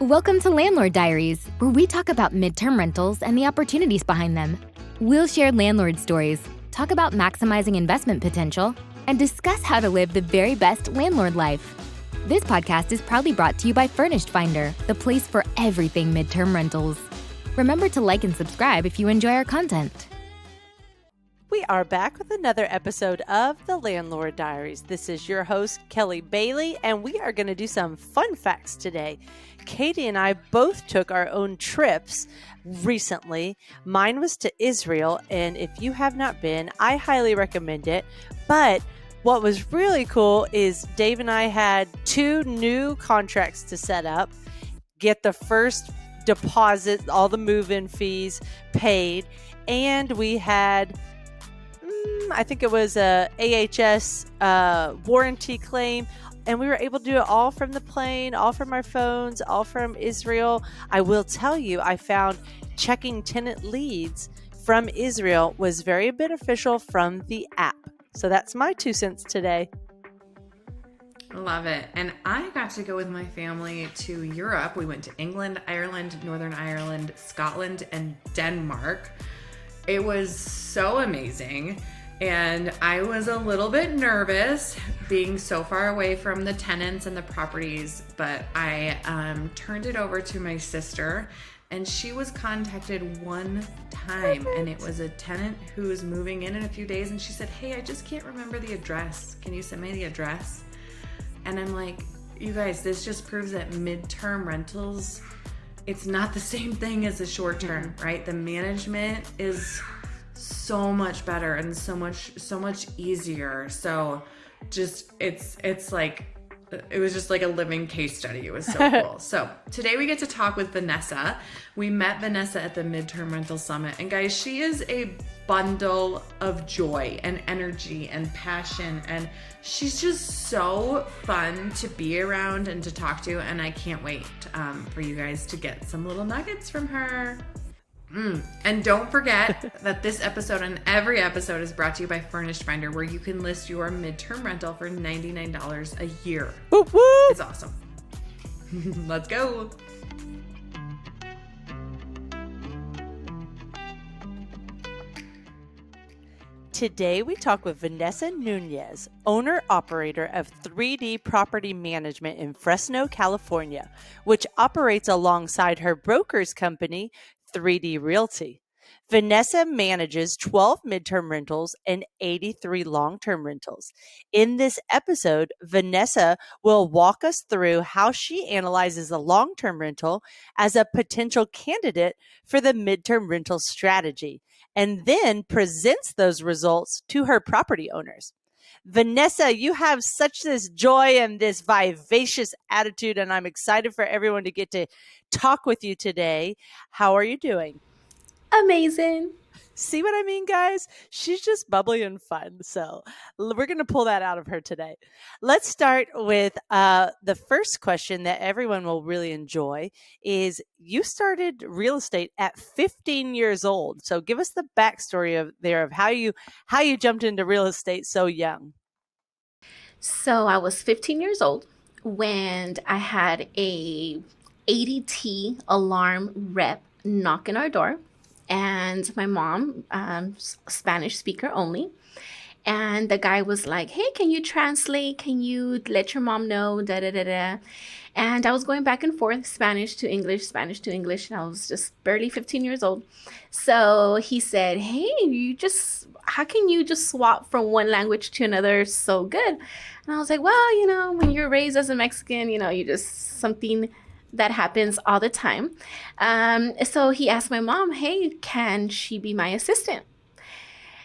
Welcome to Landlord Diaries, where we talk about midterm rentals and the opportunities behind them. We'll share landlord stories, talk about maximizing investment potential, and discuss how to live the very best landlord life. This podcast is proudly brought to you by Furnished Finder, the place for everything midterm rentals. Remember to like and subscribe if you enjoy our content. We are back with another episode of the Landlord Diaries. This is your host, Kelly Bailey, and we are going to do some fun facts today. Katie and I both took our own trips recently. Mine was to Israel, and if you have not been, I highly recommend it. But what was really cool is Dave and I had 2 new contracts to set up, get the first deposit, all the move-in fees paid, and we had I think it was a AHS warranty claim, and we were able to do it all from the plane, all from our phones, all from Israel. I will tell you, I found checking tenant leads from Israel was very beneficial from the app. So that's my 2 cents today. Love it. And I got to go with my family to Europe. We went to England, Ireland, Northern Ireland, Scotland, and Denmark. It was so amazing. And I was a little bit nervous being so far away from the tenants and the properties, but I turned it over to my sister, and she was contacted one time. And it was a tenant who was moving in a few days, and she said, "Hey, I just can't remember the address. Can you send me the address?" And I'm like, you guys, this just proves that midterm rentals, it's not the same thing as a short term, right? The management is so much better and so much easier. So just it's like it was just like a living case study. It was so cool. So today we get to talk with Vanessa. We met Vanessa at the Midterm Rental Summit, and guys, she is a bundle of joy and energy and passion, and she's just so fun to be around and to talk to, and I can't wait for you guys to get some little nuggets from her. And don't forget that this episode and every episode is brought to you by Furnished Finder, where you can list your midterm rental for $99 a year. Woo woo! It's awesome. Let's go. Today we talk with Vanessa Nunez, owner-operator of 3D Property Management in Fresno, California, which operates alongside her broker's company, 3D Realty. Vanessa manages 12 midterm rentals and 83 long-term rentals. In this episode, Vanessa will walk us through how she analyzes a long-term rental as a potential candidate for the midterm rental strategy, and then presents those results to her property owners. Vanessa, you have such this joy and this vivacious attitude, and I'm excited for everyone to get to talk with you today. How are you doing? Amazing. See what I mean, guys? She's just bubbly and fun. So we're going to pull that out of her today. Let's start with the first question that everyone will really enjoy is you started real estate at 15 years old. So give us the backstory of how you jumped into real estate so young. So I was 15 years old when I had a ADT alarm rep knock on our door. And my mom, Spanish speaker only. And the guy was like, "Hey, can you translate? Can you let your mom know? Da, da, da, da." And I was going back and forth, Spanish to English. And I was just barely 15 years old. So he said, "Hey, how can you just swap from one language to another so good?" And I was like, "Well, when you're raised as a Mexican, you just something that happens all the time." So he asked my mom, "Hey, can she be my assistant?"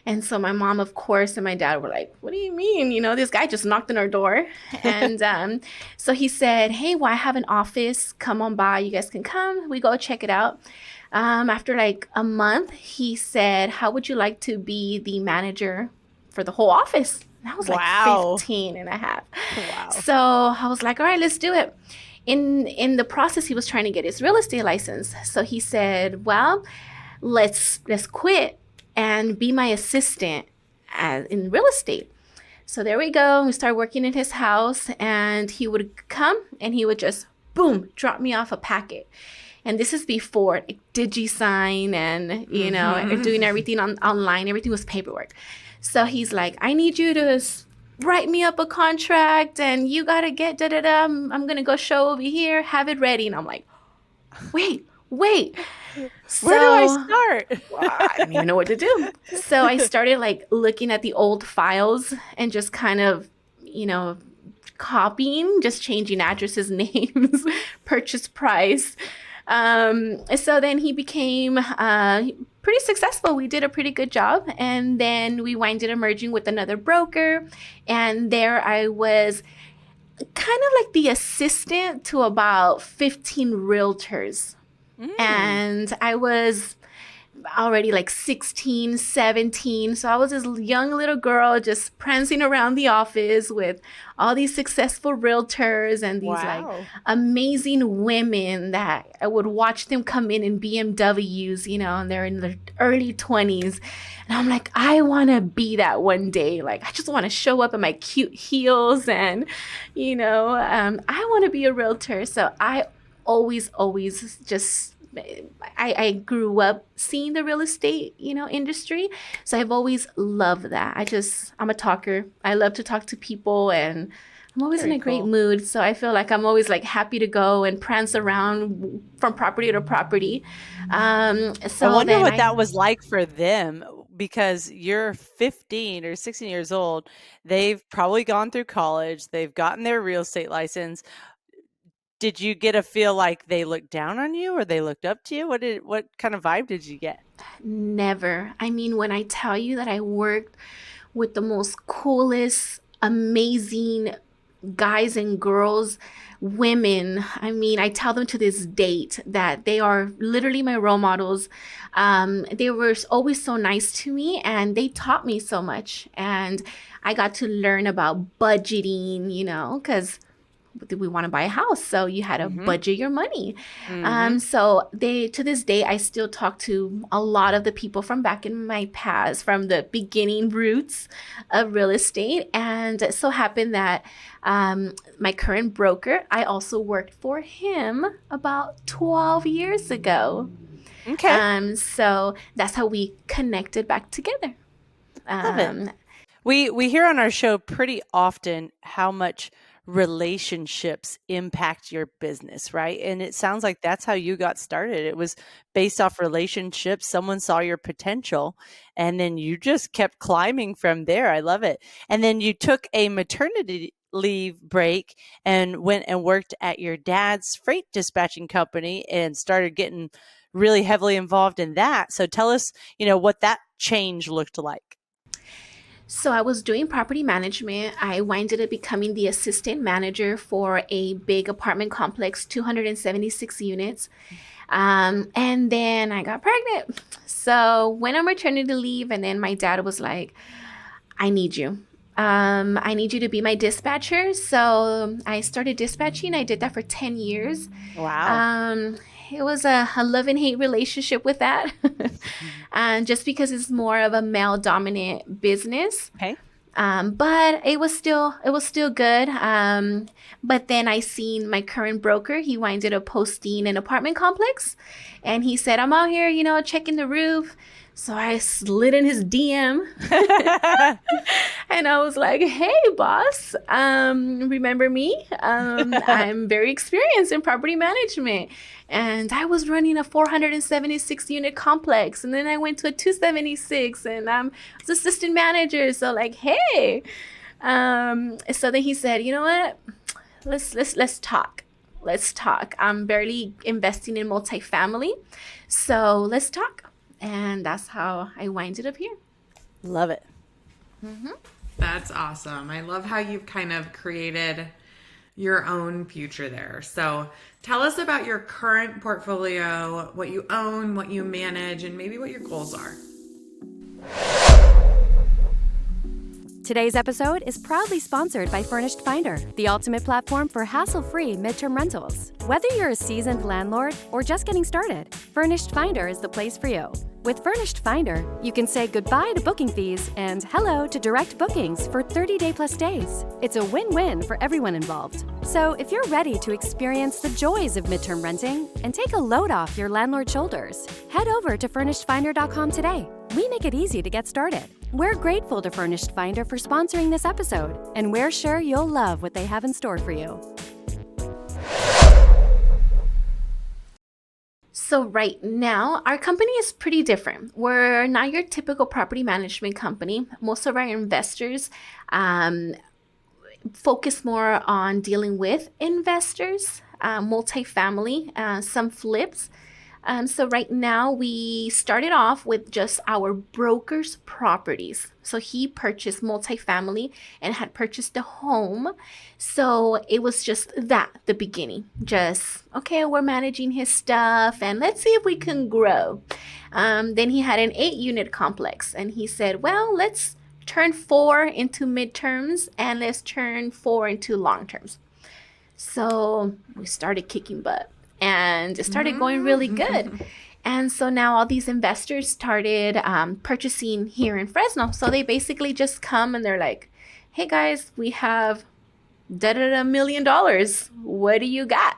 And so my mom, of course, and my dad were like, "What do you mean? This guy just knocked on our door." And so he said, "Hey, well, I have an office. Come on by. You guys can come. We go check it out." After like a month, he said, "How would you like to be the manager for the whole office?" And I was like 15 and a half. Wow. So I was like, "All right, let's do it." In the process, he was trying to get his real estate license. So he said, "Well, let's quit and be my assistant in real estate." So there we go. We started working in his house, and he would come and he would just boom, drop me off a packet. And this is before DigiSign and, doing everything online. Everything was paperwork. So he's like, I need you to write me up a contract and you got to get da-da-da. I'm going to go show over here. Have it ready. And I'm like, wait. So, where do I start? I didn't even know what to do. So I started like looking at the old files and just kind of, copying, just changing addresses, names, purchase price. So then he became pretty successful. We did a pretty good job. And then we winded up merging with another broker. And there I was kind of like the assistant to about 15 realtors. And I was already like 16, 17. So I was this young little girl just prancing around the office with all these successful realtors and these like amazing women that I would watch them come in BMWs, and they're in their early 20s. And I'm like, I want to be that one day. Like, I just want to show up in my cute heels and, I want to be a realtor. So I always just, I grew up seeing the real estate, industry. So I've always loved that. I'm a talker. I love to talk to people and I'm always in a great mood. So I feel like I'm always like happy to go and prance around from property to property. So I wonder what that was like for them, because you're 15 or 16 years old. They've probably gone through college. They've gotten their real estate license. Did you get a feel like they looked down on you or they looked up to you? What kind of vibe did you get? Never. I mean, when I tell you that I worked with the most coolest, amazing guys and girls, women, I mean, I tell them to this date that they are literally my role models. They were always so nice to me and they taught me so much. And I got to learn about budgeting, because we want to buy a house. So you had to budget your money. So to this day, I still talk to a lot of the people from back in my past, from the beginning roots of real estate. And it so happened that my current broker, I also worked for him about 12 years ago. Okay. So that's how we connected back together. Love it. We hear on our show pretty often how much relationships impact your business, right? And it sounds like that's how you got started. It was based off relationships. Someone saw your potential and then you just kept climbing from there. I love it. And then you took a maternity leave break and went and worked at your dad's freight dispatching company and started getting really heavily involved in that. So tell us, what that change looked like. So I was doing property management. I winded up becoming the assistant manager for a big apartment complex, 276 units. And then I got pregnant. So went on maternity leave. And then my dad was like, I need you. I need you to be my dispatcher. So I started dispatching. I did that for 10 years. Wow. It was a love and hate relationship with that. And just because it's more of a male dominant business. Okay. But it was still good. But then I seen my current broker, he winded up posting an apartment complex and he said, I'm out here, checking the roof. So I slid in his DM and I was like, hey, boss, remember me? I'm very experienced in property management. And I was running a 476 unit complex. And then I went to a 276 and I was assistant manager. So like, hey. So then he said, you know what? Let's talk. Let's talk. I'm barely investing in multifamily. So let's talk. And that's how I winded up here. Love it. That's awesome. I love how you've kind of created your own future there. So tell us about your current portfolio, what you own, what you manage, and maybe what your goals are. Today's episode is proudly sponsored by Furnished Finder, the ultimate platform for hassle-free midterm rentals. Whether you're a seasoned landlord or just getting started, Furnished Finder is the place for you. With Furnished Finder, you can say goodbye to booking fees and hello to direct bookings for 30-day plus stays. It's a win-win for everyone involved. So if you're ready to experience the joys of midterm renting and take a load off your landlord's shoulders, head over to FurnishedFinder.com today. We make it easy to get started. We're grateful to Furnished Finder for sponsoring this episode, and we're sure you'll love what they have in store for you. So right now, our company is pretty different. We're not your typical property management company. Most of our investors focus more on dealing with investors, multifamily, some flips. So right now we started off with just our broker's properties. So he purchased multifamily and had purchased a home. So it was just that, the beginning. Just, okay, we're managing his stuff and let's see if we can grow. Then he had an 8-unit complex and he said, well, let's turn 4 into midterms and let's turn 4 into long terms. So we started kicking butt. And it started going really good. And so now all these investors started purchasing here in Fresno. So they basically just come and they're like, hey guys, we have $1 million. What do you got?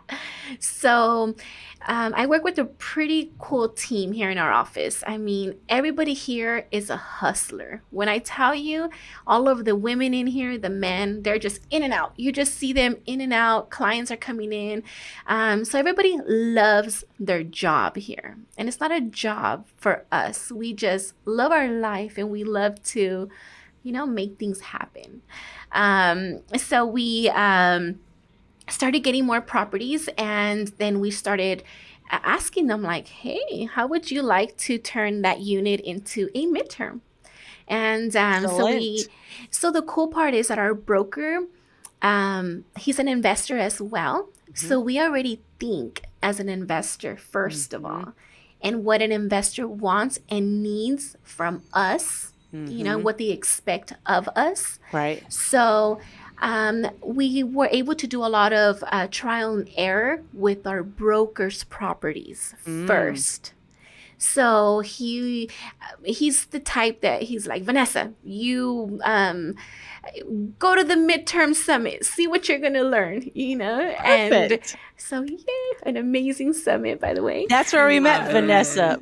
So I work with a pretty cool team here in our office. I mean, everybody here is a hustler. When I tell you, all of the women in here, the men, they're just in and out. You just see them in and out. Clients are coming in. So everybody loves their job here. And it's not a job for us. We just love our life and we love to, make things happen. So we started getting more properties, and then we started asking them like, hey, how would you like to turn that unit into a midterm? And so the cool part is that our broker, he's an investor as well. So we already think as an investor, first of all, and what an investor wants and needs from us, what they expect of us. Right. So we were able to do a lot of trial and error with our broker's properties first. So he's the type that he's like, Vanessa, you go to the midterm summit, see what you're going to learn, Perfect. And so, an amazing summit, by the way. That's where we met Vanessa.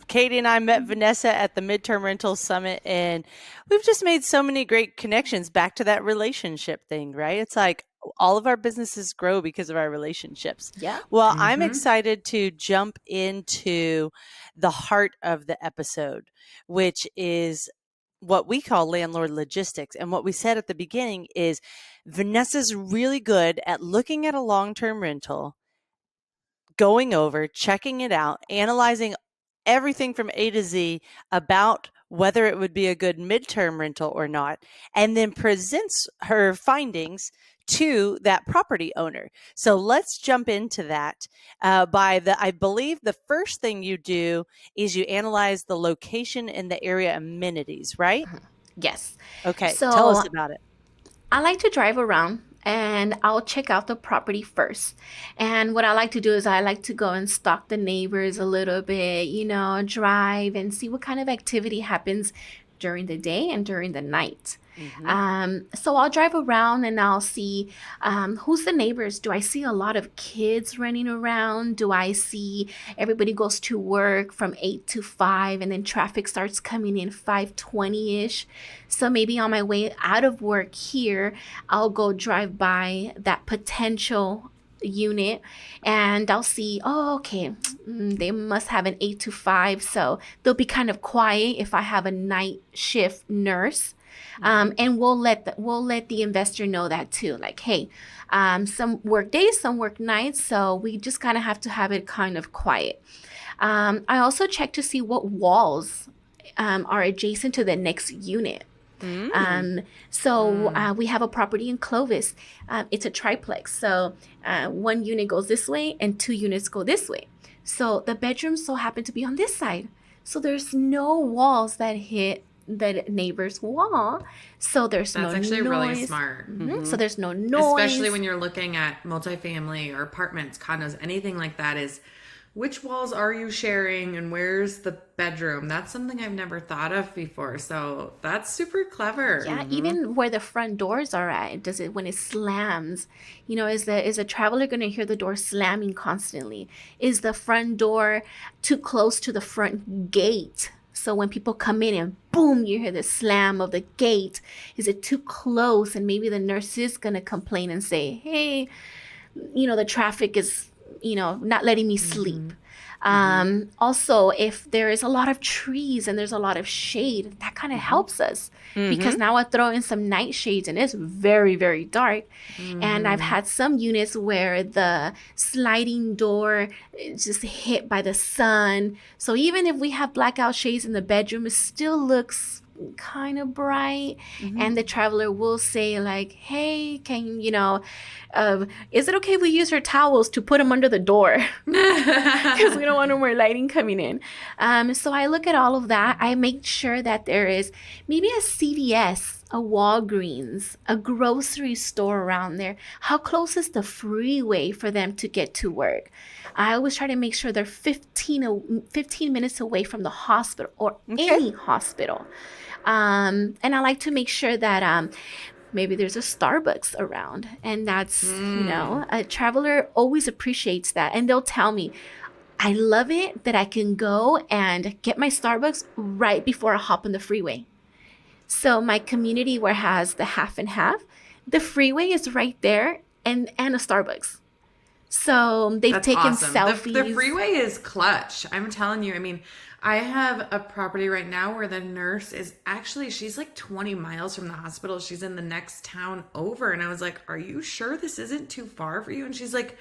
Katie and I met Vanessa at the Midterm Rental Summit, and we've just made so many great connections back to that relationship thing, right? It's like all of our businesses grow because of our relationships. Yeah. Well, I'm excited to jump into the heart of the episode, which is what we call landlord logistics. And what we said at the beginning is Vanessa's really good at looking at a long-term rental, going over, checking it out, analyzing everything from A to Z about whether it would be a good midterm rental or not, and then presents her findings to that property owner. So let's jump into that. I believe the first thing you do is you analyze the location and the area amenities, right? Yes. Okay, So tell us about it. I like to drive around and I'll check out the property first. And what I like to do is I like to go and stalk the neighbors a little bit, drive and see what kind of activity happens during the day and during the night. So I'll drive around and I'll see who's the neighbors. Do I see a lot of kids running around? Do I see everybody goes to work from 8 to 5 and then traffic starts coming in 5:20-ish? So maybe on my way out of work here, I'll go drive by that potential unit and I'll see, they must have an 8 to 5. So they'll be kind of quiet if I have a night shift nurse. And we'll let the investor know that too. Like, hey, some work days, some work nights. So we just kind of have to have it kind of quiet. I also check to see what walls are adjacent to the next unit. So we have a property in Clovis. It's a triplex. So one unit goes this way and 2 units go this way. So the bedrooms so happen to be on this side. So there's no walls that hit the neighbor's wall. So there's no noise. That's actually really smart. So there's no noise. Especially when you're looking at multifamily or apartments, condos, anything like that is which walls are you sharing and where's the bedroom? That's something I've never thought of before. So that's super clever. Yeah, even where the front doors are at, does it when it slams? Is a traveler going to hear the door slamming constantly? Is the front door too close to the front gate? So when people come in and boom, you hear the slam of the gate. Is it too close? And maybe the nurse is going to complain and say, hey, the traffic is, not letting me sleep. Also, if there is a lot of trees and there's a lot of shade, that kind of helps us because now I throw in some nightshades and it's very, very dark. And I've had some units where the sliding door is just hit by the sun. So even if we have blackout shades in the bedroom, it still looks kind of bright. And the traveler will say like, hey, is it okay if we use our towels to put them under the door? Because we don't want no more lighting coming in. So I look at all of that. I make sure that there is maybe a CVS, a Walgreens, a grocery store around there. How close is the freeway for them to get to work? I always try to make sure they're 15 minutes away from the hospital or any hospital. And I like to make sure that maybe there's a Starbucks around. And that's, a traveler always appreciates that. And they'll tell me, I love it that I can go and get my Starbucks right before I hop on the freeway. So my community where it has the half and half, the freeway is right there and a Starbucks. So they've taken selfies. The freeway is clutch. I'm telling you. I mean, I have a property right now where the nurse is she's like 20 miles from the hospital. She's in the next town over. And I was like, are you sure this isn't too far for you? And she's like,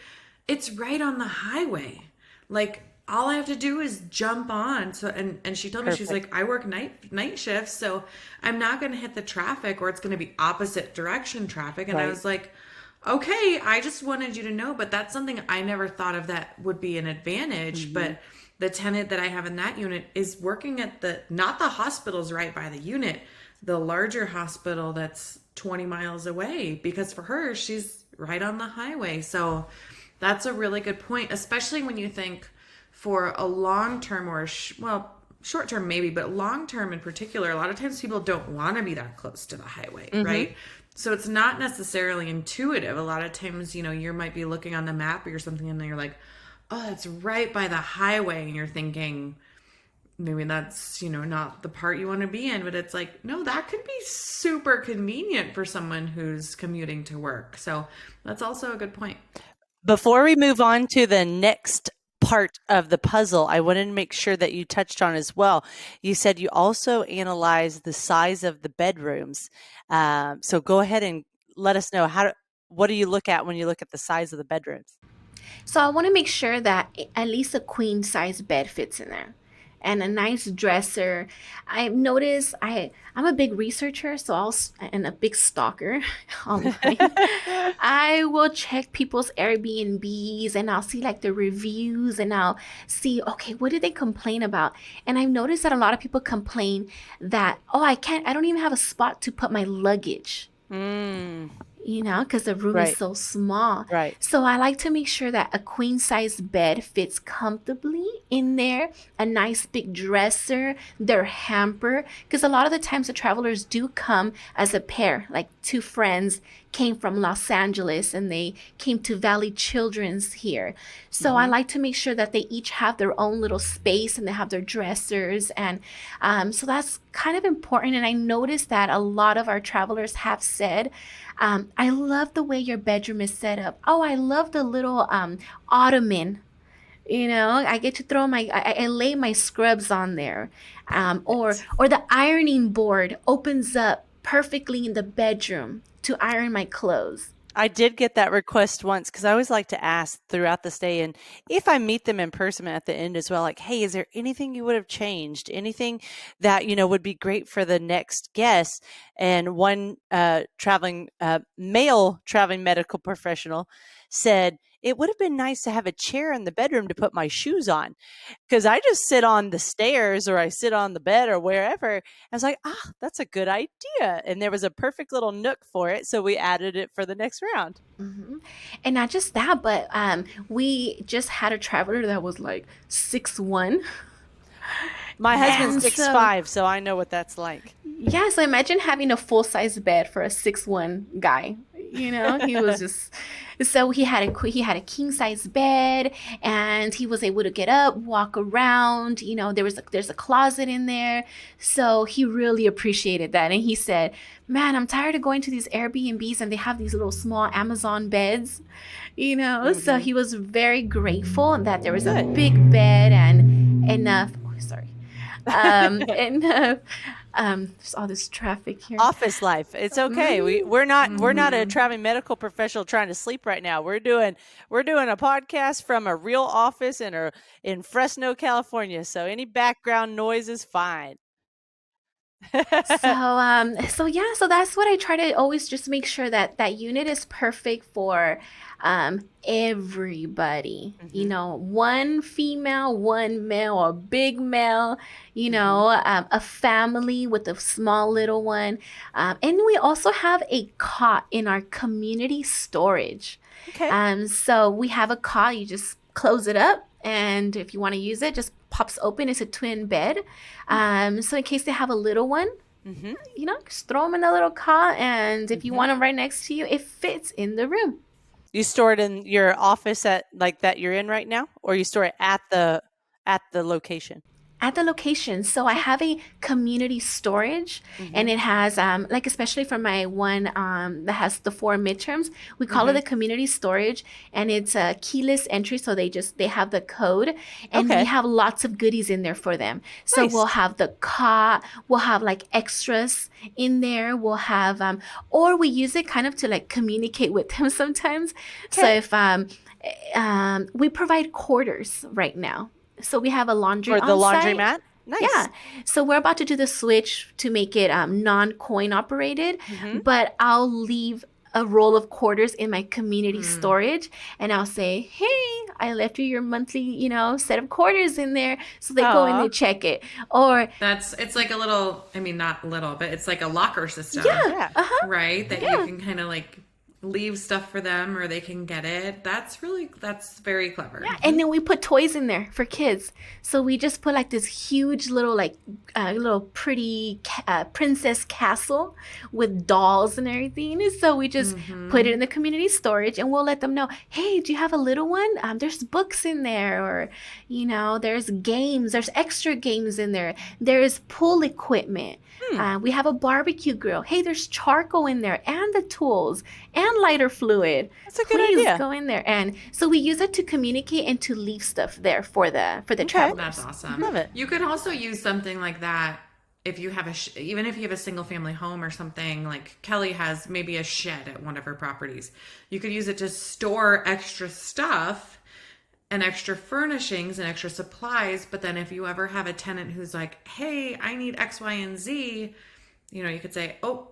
it's right on the highway. Like, all I have to do is jump on. So, and she told me, she's like, I work night shifts, so I'm not going to hit the traffic or it's going to be opposite direction traffic. And I was like, okay, I just wanted you to know, but that's something I never thought of that would be an advantage. But the tenant that I have in that unit is working at not the hospital's right by the unit, the larger hospital that's 20 miles away, because for her, she's right on the highway. So that's a really good point, especially when you think for a long-term or, short-term maybe, but long-term in particular, a lot of times people don't want to be that close to the highway, right? So it's not necessarily intuitive. A lot of times, you might be looking on the map or something and then you're like, oh, that's right by the highway. And you're thinking, maybe that's, not the part you want to be in. But it's like, no, that could be super convenient for someone who's commuting to work. So that's also a good point. Before we move on to the next part of the puzzle, I wanted to make sure that you touched on as well. You said you also analyze the size of the bedrooms. So go ahead and let us know what do you look at when you look at the size of the bedrooms? So I want to make sure that at least a queen size bed fits in there and a nice dresser. I've noticed I'm a big researcher, and a big stalker online. I will check people's Airbnbs and I'll see like the reviews and I'll see, okay, what did they complain about? And I've noticed that a lot of people complain that, I don't even have a spot to put my luggage. Because the room is so small. Right. So I like to make sure that a queen size bed fits comfortably in there, a nice big dresser, their hamper. Because a lot of the times the travelers do come as a pair, like two friends came from Los Angeles and they came to Valley Children's here. So I like to make sure that they each have their own little space and they have their dressers. And so that's kind of important. And I noticed that a lot of our travelers have said, I love the way your bedroom is set up. Oh, I love the little ottoman. I get to throw I lay my scrubs on there. Or the ironing board opens up perfectly in the bedroom to iron my clothes. I did get that request once because I always like to ask throughout the stay, and if I meet them in person at the end as well, like, hey, is there anything you would have changed? Anything that, would be great for the next guest? And one male traveling medical professional said, it would have been nice to have a chair in the bedroom to put my shoes on, because I just sit on the stairs or I sit on the bed or wherever. I was like, that's a good idea. And there was a perfect little nook for it. So we added it for the next round. Mm-hmm. And not just that, but we just had a traveler that was like 6'1". My husband's 6'5", so I know what that's like. Yeah, so imagine having a full-size bed for a 6'1" guy. He was just, so he had a king-size bed, and he was able to get up, walk around. There's a closet in there, so he really appreciated that. And he said, "Man, I'm tired of going to these Airbnbs and they have these little small Amazon beds." Mm-hmm. So he was very grateful that there was a big bed and enough. Oh, sorry. Enough. There's all this traffic here. Office life. It's okay. We're not a traveling medical professional trying to sleep right now. We're doing a podcast from a real office in Fresno, California. So any background noise is fine. So that's what I try to always just make sure that unit is perfect for everybody. Mm-hmm. One female, one male, a big male, a family with a small little one. And we also have a cot in our community storage. Okay. So we have a cot, you just close it up, and if you want to use it, just pops open. It's a twin bed. So in case they have a little one, mm-hmm. Just throw them in a little cot, and if you want them right next to you, it fits in the room. You store it in your office that you're in right now, or you store it at the location? At the location. So I have a community storage, and it has especially for my one that has the 4 midterms, we call it a community storage, and it's a keyless entry. So they have the code, and we have lots of goodies in there for them. So Nice. We'll have the cot, we'll have like extras in there. We'll have or we use it kind of to like communicate with them sometimes. Okay. So if we provide quarters right now. So we have a laundry or the on-site. laundromat. Nice. Yeah. So we're about to do the switch to make it non-coin operated, but I'll leave a roll of quarters in my community storage, and I'll say, "Hey, I left you your monthly, set of quarters in there." So they go and they check it. Or it's like a little, not little, but it's like a locker system. Yeah. Right? That you can kind of like leave stuff for them, or they can get it. That's very clever. Yeah, and then we put toys in there for kids. So we just put like this huge little little pretty princess castle with dolls and everything. So we just put it in the community storage, and we'll let them know, "Hey, do you have a little one? There's books in there, or there's games. There's extra games in there. There's pool equipment. We have a barbecue grill. Hey, there's charcoal in there, and the tools, and lighter fluid. That's a good Please idea. go in there." And so we use it to communicate and to leave stuff there for the travelers. That's awesome. Love it. You could also use something like that if you have even if you have a single family home or something. Like Kelly has maybe a shed at one of her properties. You could use it to store extra stuff and extra furnishings and extra supplies. But then if you ever have a tenant who's like, "Hey, I need X, Y, and Z," you could say, "Oh,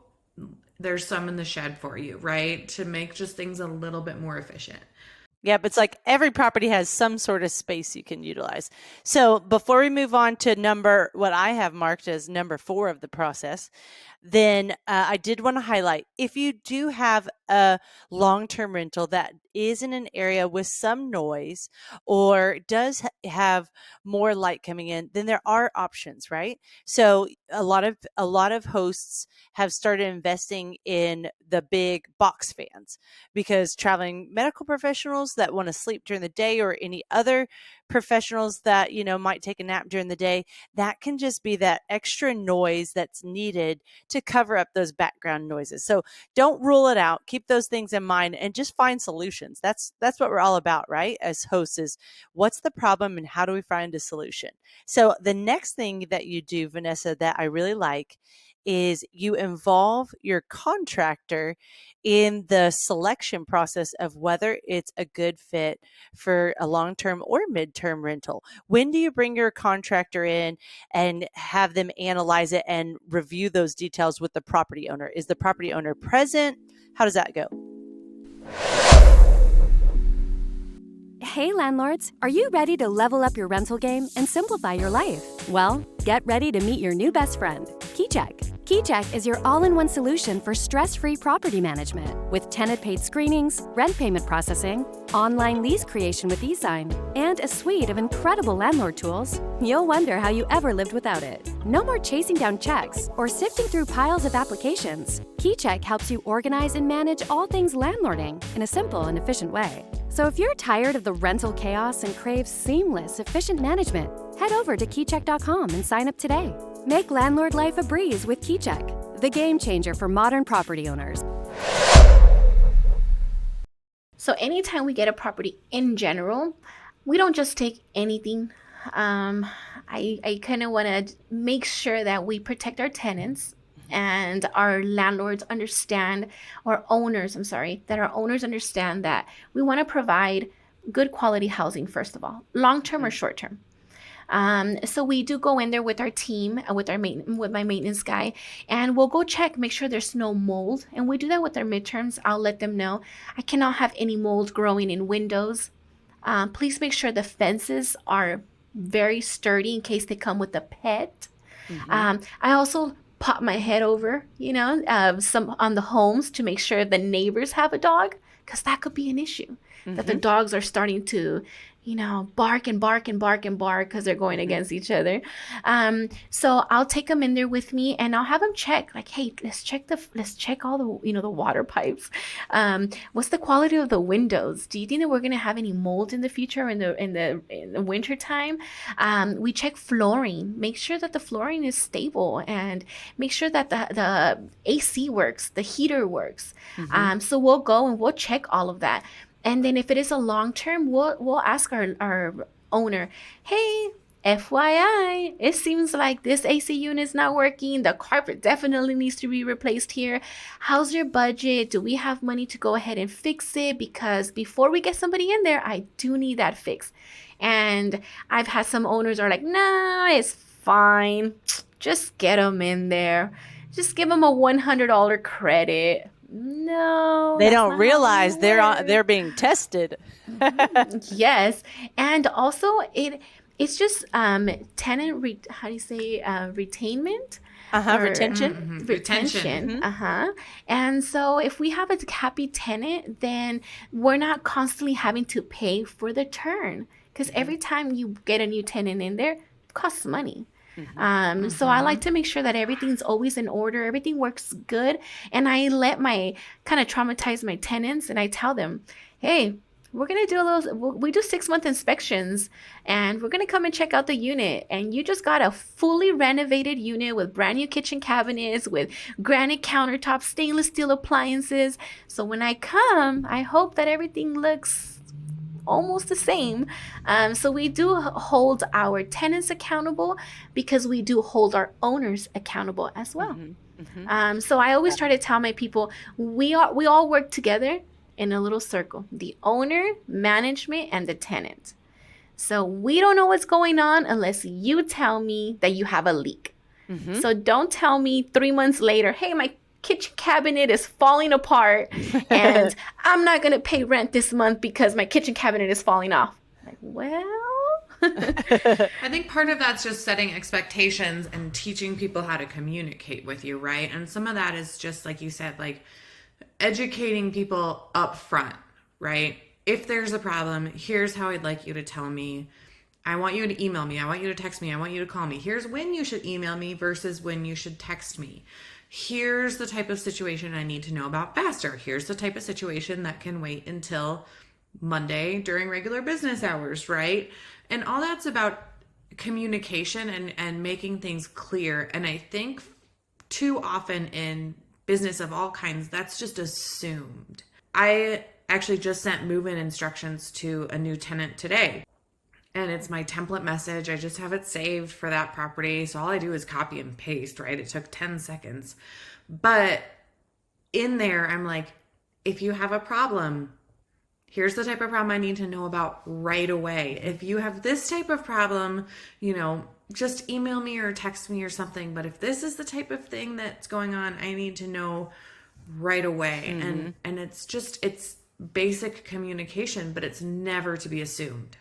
there's some in the shed for you," right? To make just things a little bit more efficient. Yeah, but it's like every property has some sort of space you can utilize. So before we move on to what I have marked as number 4 of the process, then I did want to highlight, if you do have a long-term rental that is in an area with some noise or does have more light coming in, then there are options, right? So a lot of hosts have started investing in the big box fans, because traveling medical professionals that want to sleep during the day, or any other professionals that might take a nap during the day, that can just be that extra noise that's needed to cover up those background noises. So don't rule it out. Keep those things in mind and just find solutions. That's what we're all about, right? As hosts, is what's the problem and how do we find a solution? So the next thing that you do, Vanessa, that I really like, is you involve your contractor in the selection process of whether it's a good fit for a long-term or mid-term rental. When do you bring your contractor in and have them analyze it and review those details with the property owner? Is the property owner present? How does that go? Hey landlords, are you ready to level up your rental game and simplify your life? Well, get ready to meet your new best friend, KeyCheck. KeyCheck is your all-in-one solution for stress-free property management with tenant-paid screenings, rent payment processing, online lease creation with eSign, and a suite of incredible landlord tools. You'll wonder how you ever lived without it. No more chasing down checks or sifting through piles of applications. KeyCheck helps you organize and manage all things landlording in a simple and efficient way. So if you're tired of the rental chaos and crave seamless, efficient management, head over to keycheck.com and sign up today. Make landlord life a breeze with KeyCheck, the game changer for modern property owners. So anytime we get a property in general, we don't just take anything. I kind of want to make sure that we protect our tenants and our landlords understand, or owners, that our owners understand that we want to provide good quality housing, first of all, long-term or short-term. So we do go in there with our team, with my maintenance guy, and we'll go check, make sure there's no mold. And we do that with our midterms. I'll let them know I cannot have any mold growing in windows. Please make sure the fences are very sturdy in case they come with a pet. I also pop my head over, some on the homes to make sure the neighbors have a dog, because that could be an issue. That the dogs are starting to, bark and bark and bark and bark because they're going against each other. So I'll take them in there with me and I'll have them check, like, hey, let's check all the, the water pipes. What's the quality of the windows? Do you think that we're going to have any mold in the future in the winter time? We check flooring, make sure that the flooring is stable, and make sure that the AC works, the heater works. So we'll go and we'll check all of that. And then if it is a long term, we'll ask our owner, hey, FYI, it seems like this AC unit is not working. The carpet definitely needs to be replaced here. How's your budget? Do we have money to go ahead and fix it? Because before we get somebody in there, I do need that fixed. And I've had some owners are like, nah, it's fine. Just get them in there. Just give them a $100 credit. No, they don't realize they're being tested. Yes, and also it's just tenant retainment. Retention. Retention. And so if we have a happy tenant, then we're not constantly having to pay for the turn, because every time you get a new tenant in there, it costs money. So I like to make sure that everything's always in order, everything works good, and I let my kind of traumatize my tenants, and I tell them, hey, we're gonna do we do 6-month inspections, and we're gonna come and check out the unit, and you just got a fully renovated unit with brand new kitchen cabinets, with granite countertops, stainless steel appliances. So when I come, I hope that everything looks almost the same. So we do hold our tenants accountable, because we do hold our owners accountable as well. So I always try to tell my people, we all work together in a little circle: the owner, management, and the tenant. So we don't know what's going on unless you tell me that you have a leak. So don't tell me 3 months later, hey, my kitchen cabinet is falling apart and I'm not going to pay rent this month because my kitchen cabinet is falling off. Like, well, I think part of that's just setting expectations and teaching people how to communicate with you, right? And some of that is just, like you said, like educating people up front, right? If there's a problem, here's how I'd like you to tell me. I want you to email me. I want you to text me. I want you to call me. Here's when you should email me versus when you should text me. Here's the type of situation I need to know about faster. Here's the type of situation that can wait until Monday during regular business hours, right? And all that's about communication and making things clear. And I think too often in business of all kinds, that's just assumed. I actually just sent move-in instructions to a new tenant today. And it's my template message. I just have it saved for that property. So all I do is copy and paste, right? It took 10 seconds. But in there, I'm like, if you have a problem, here's the type of problem I need to know about right away. If you have this type of problem, just email me or text me or something. But if this is the type of thing that's going on, I need to know right away. And it's basic communication, but it's never to be assumed.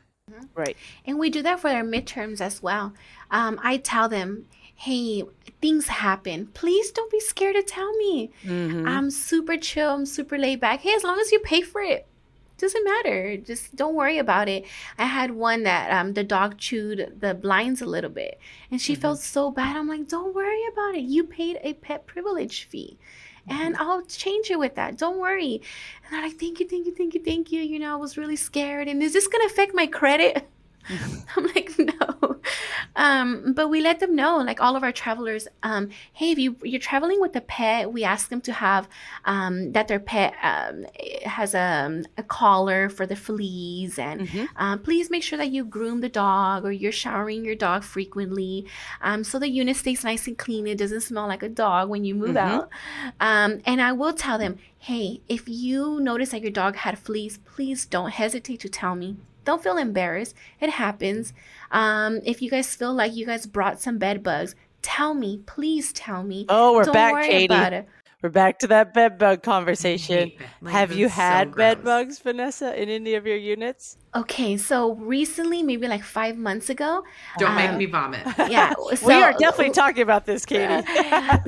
Right. And we do that for our midterms as well. I tell them, hey, things happen. Please don't be scared to tell me. I'm super chill. I'm super laid back. Hey, as long as you pay for it, doesn't matter. Just don't worry about it. I had one that the dog chewed the blinds a little bit, and she felt so bad. I'm like, don't worry about it. You paid a pet privilege fee. And I'll change it with that. Don't worry. And they're like, thank you, thank you, thank you, thank you. You know, I was really scared. And is this going to affect my credit? I'm like, no. But we let them know, like all of our travelers, hey, if you're traveling with a pet, we ask them to have that their pet has a collar for the fleas, and please make sure that you groom the dog or you're showering your dog frequently, so the unit stays nice and clean. It doesn't smell like a dog when you move out. And I will tell them, hey, if you notice that your dog had fleas, please don't hesitate to tell me. Don't feel embarrassed. It happens. If you guys feel like you guys brought some bed bugs, tell me. Please tell me. Oh, we're Don't back, worry Katie. about it. We're back to that bed bug conversation. Have you it's so had bed gross. bugs, Vanessa, in any of your units? Okay, so recently, maybe like 5 months ago. Don't make me vomit. Yeah. So, We are definitely talking about this, Katie.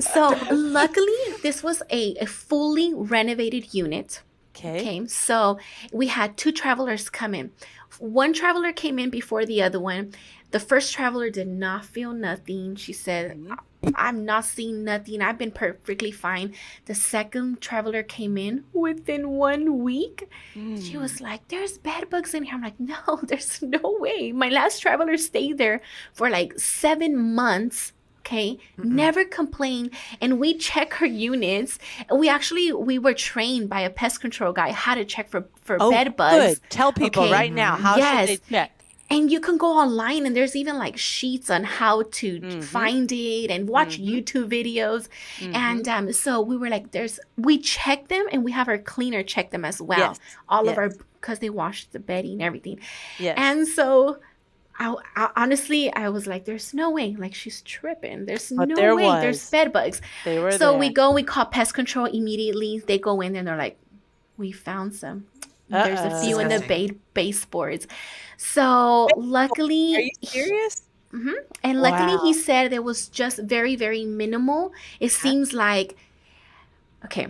So luckily, this was a fully renovated unit. Okay. Okay, so we had 2 travelers come in. One traveler came in before the other one. The first traveler did not feel nothing. She said, I'm not seeing nothing. I've been perfectly fine. The second traveler came in within 1 week. She was like, there's bed bugs in here. I'm like, no, there's no way. My last traveler stayed there for like 7 months. Okay, never complained. And we check her units. We were trained by a pest control guy how to check for bed bugs. Good. Tell people right now, how should they check? And you can go online, and there's even like sheets on how to find it and watch YouTube videos. And so we were like, we check them, and we have our cleaner check them as well. Yes. All of our, because they wash the bedding and everything. Yes. And so I honestly, I was like, there's no way. Like, she's tripping. There's But no there way. was. There's bed bugs. They were So there. we call pest control immediately. They go in there and they're like, we found some. There's a few in the baseboards. So luckily, Are you serious? and luckily Wow. he said it was just very, very minimal. It seems like, okay,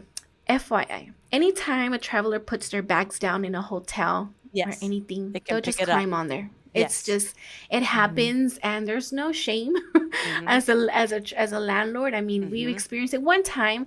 FYI, anytime a traveler puts their bags down in a hotel or anything, They can they'll pick just it up. climb on there. It's Yes. just, it happens, and there's no shame as a landlord. I mean, we've experienced it one time,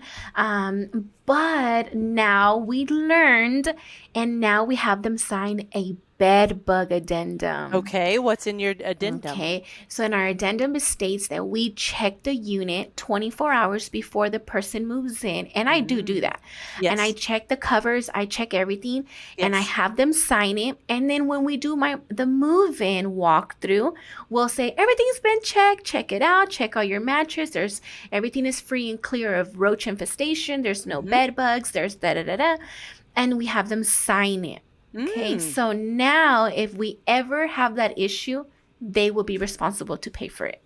but now we learned, and now we have them sign a bed bug addendum. Okay, what's in your addendum? Okay, so in our addendum, it states that we check the unit 24 hours before the person moves in, and I do that. Yes. And I check the covers, I check everything, and I have them sign it. And then when we do the move-in walkthrough, we'll say everything's been checked. Check it out. Check all your mattress. Everything is free and clear of roach infestation. There's no bed bugs. There's da-da-da-da. And we have them sign it. Okay, so now if we ever have that issue, they will be responsible to pay for it.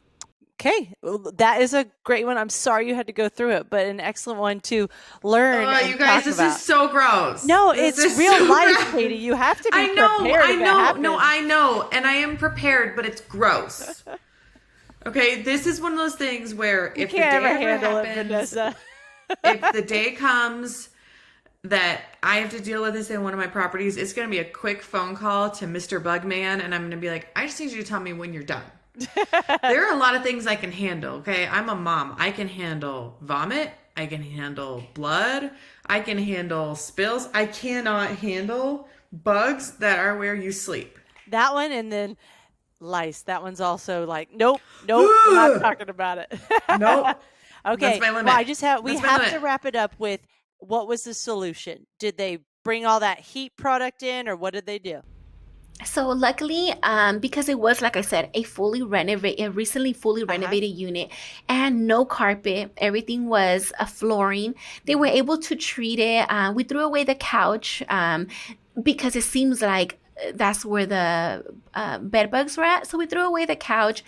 Okay, well, that is a great one. I'm sorry you had to go through it, but an excellent one to learn. Oh, and you guys, talk this about. is so gross. No, This it's is real so life, gross. Katie. You have to be I know, prepared. I if it know, happens. no, I know, and I am prepared, but it's gross. Okay, this is one of those things where You if the can't day ever ever handle it, happens, Vanessa. if the day comes that I have to deal with this in one of my properties, it's going to be a quick phone call to Mr. Bugman, and I'm going to be like, I just need you to tell me when you're done. There are a lot of things I can handle, okay? I'm a mom. I can handle vomit. I can handle blood. I can handle spills. I cannot handle bugs that are where you sleep. That one, and then lice. That one's also like, nope, we're not talking about it. Nope. Okay. That's my limit. Well, I just have. We That's my have limit. to wrap it up with what was the solution? Did they bring all that heat product in, or what did they do? So luckily, because it was, like I said, a recently fully renovated unit, and no carpet, everything was a flooring. They were able to treat it. We threw away the couch because it seems like that's where the bed bugs were at. So we threw away the couch.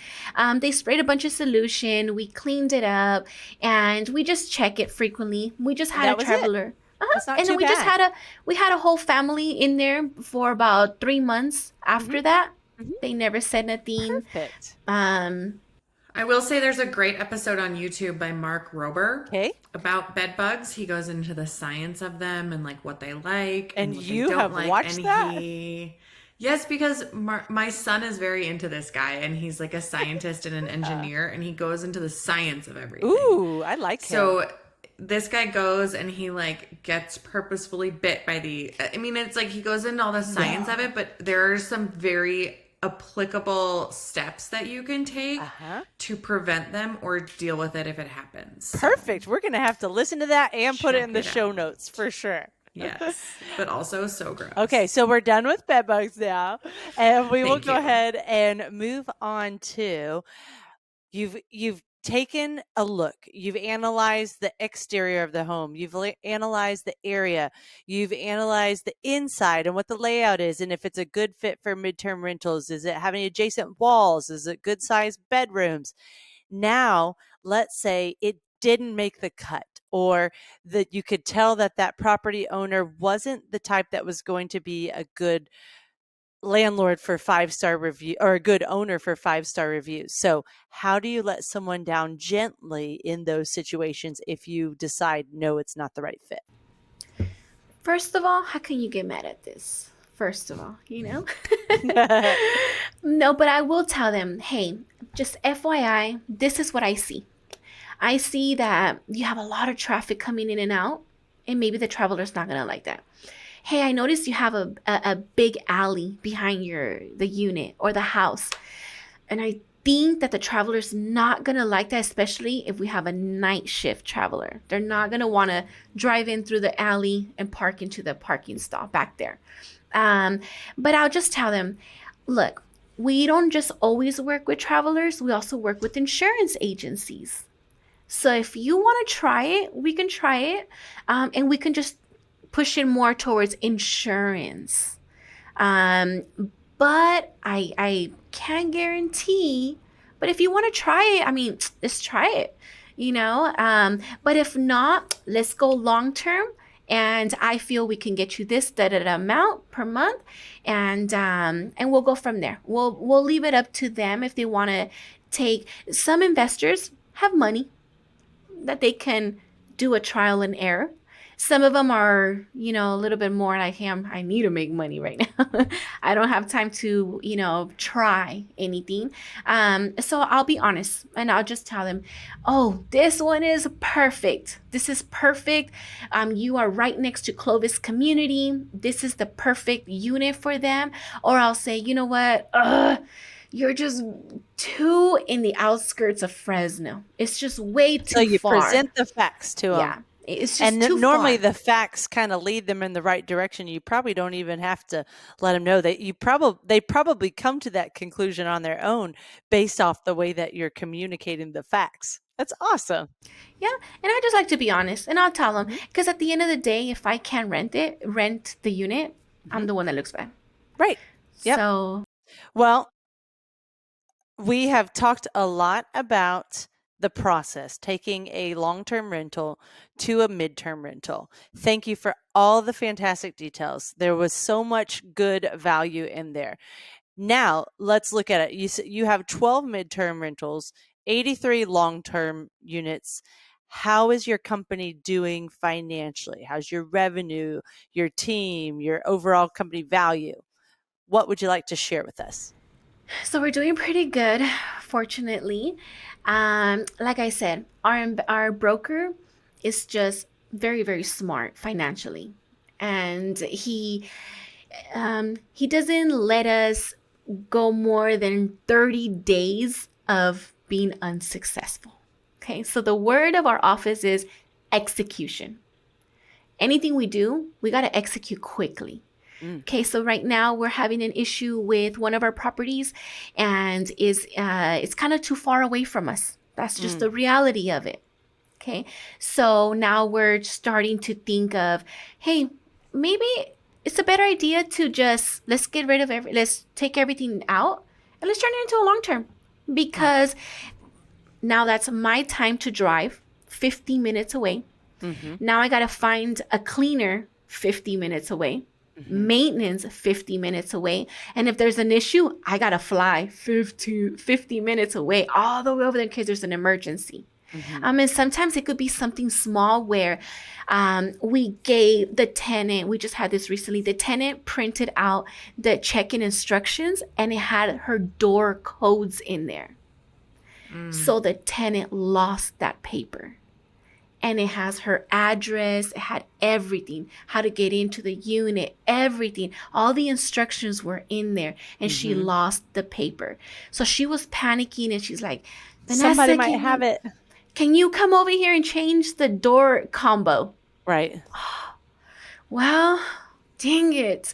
They sprayed a bunch of solution. We cleaned it up, and we just check it frequently. We just had That a was it? traveler. That's not And too then we bad. just had a whole family in there for about 3 months after that. They never said nothing. Perfect. I will say there's a great episode on YouTube by Mark Rober Okay. about bed bugs. He goes into the science of them and like what they like And what you they don't have like. watched and that? Yes, because my son is very into this guy, and he's like a scientist and an engineer, and he goes into the science of everything. Ooh, I like him. So this guy goes and he like gets purposefully bit by it's like he goes into all the science of it, but there are some very applicable steps that you can take to prevent them or deal with it if it happens. Perfect. We're going to have to listen to that and put it Check in the it show out. notes for sure. Yes, but also so gross. Okay, so we're done with bed bugs now, and we will Thank go you. ahead and move on to you've taken a look. You've analyzed the exterior of the home. You've analyzed the area. You've analyzed the inside and what the layout is, and if it's a good fit for midterm rentals. Is it having adjacent walls? Is it good sized bedrooms? Now, let's say it didn't make the cut, or that you could tell that that property owner wasn't the type that was going to be a good landlord for 5-star review, or a good owner for 5-star reviews. So how do you let someone down gently in those situations if you decide, no, it's not the right fit? First of all, how can you get mad at this? First of all, No, but I will tell them, hey, just FYI, this is what I see. I see that you have a lot of traffic coming in and out, and maybe the traveler's not going to like that. Hey, I noticed you have a big alley behind the unit or the house. And I think that the traveler's not going to like that, especially if we have a night shift traveler. They're not going to want to drive in through the alley and park into the parking stall back there. But I'll just tell them, look, we don't just always work with travelers. We also work with insurance agencies. So if you want to try it, we can try it. And we can just push it more towards insurance. But I can't guarantee. But if you want to try it, let's try it, But if not, let's go long term. And I feel we can get you this amount per month, and we'll go from there. We'll leave it up to them if they want to take. Some investors have money that they can do a trial and error. Some of them are, a little bit more like, hey, I need to make money right now. I don't have time to, try anything. So I'll be honest, and I'll just tell them, oh, this one is perfect. This is perfect. You are right next to Clovis community. This is the perfect unit for them. Or I'll say, you know what? You're just too in the outskirts of Fresno. It's just way too far. So you present the facts to them. Yeah. It's just too normally far. the facts kind of lead them in the right direction. You probably don't even have to let them know that they probably come to that conclusion on their own based off the way that you're communicating the facts. That's awesome. Yeah. And I just like to be honest, and I'll tell them, because at the end of the day, if I can't rent the unit, I'm the one that looks bad. Right. Yep. So, well, we have talked a lot about the process, taking a long-term rental to a midterm rental. Thank you for all the fantastic details. There was so much good value in there. Now, let's look at it. You have 12 midterm rentals, 83 long-term units. How is your company doing financially? How's your revenue, your team, your overall company value? What would you like to share with us? So we're doing pretty good, fortunately. Like I said, our broker is just very, very smart financially, and he doesn't let us go more than 30 days of being unsuccessful. Okay, so the word of our office is execution. Anything we do, we got to execute quickly. Okay, so right now we're having an issue with one of our properties, and it's kind of too far away from us. That's just the reality of it. Okay, so now we're starting to think of, hey, maybe it's a better idea to just let's take everything out and let's turn it into a long term, because now that's my time to drive 50 minutes away. Now I got to find a cleaner 50 minutes away, maintenance 50 minutes away. And if there's an issue, I got to fly 50 minutes away, all the way over there in case there's an emergency. And sometimes it could be something small where we gave the tenant, we just had this recently, the tenant printed out the check-in instructions and it had her door codes in there. So the tenant lost that paper. And it has her address, it had everything, how to get into the unit, everything. All the instructions were in there and she lost the paper. So she was panicking and she's like, Vanessa, somebody might have it. Can you come over here and change the door combo? Right. Well, dang it.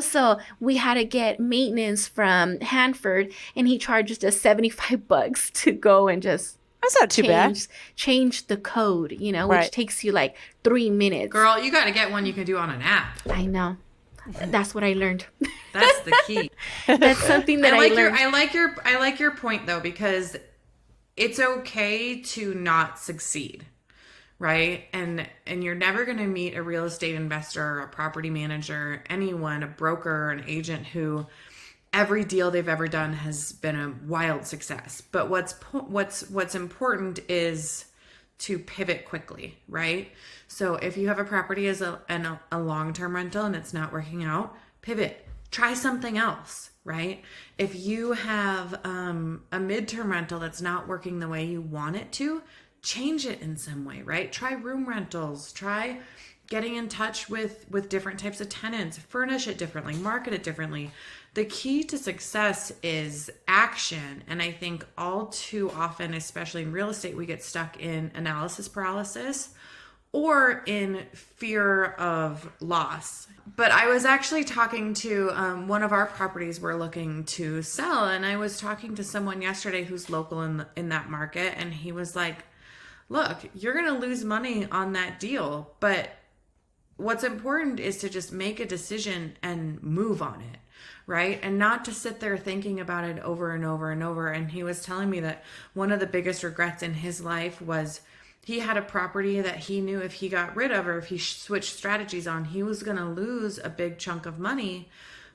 So we had to get maintenance from Hanford and he charged us $75 to go and just That's not too bad. Change the code, which takes you like 3 minutes. Girl, you got to get one you can do on an app. I know. That's what I learned. That's the key. That's something that I learned. I like your point though, because it's okay to not succeed, right? And you're never going to meet a real estate investor or a property manager, anyone, a broker, an agent who every deal they've ever done has been a wild success. But what's important is to pivot quickly, right? So if you have a property as a long-term rental and it's not working out, pivot, try something else. Right? If you have a midterm rental that's not working the way you want it to, change it in some way, right? Try room rentals, try getting in touch with different types of tenants, furnish it differently, market it differently. The key to success is action. And I think all too often, especially in real estate, we get stuck in analysis paralysis or in fear of loss. But I was actually talking to one of our properties we're looking to sell, and I was talking to someone yesterday who's local in that market, and he was like, look, you're going to lose money on that deal, but what's important is to just make a decision and move on it, right? And not to sit there thinking about it over and over and over. And he was telling me that one of the biggest regrets in his life was he had a property that he knew if he got rid of or if he switched strategies on, he was going to lose a big chunk of money.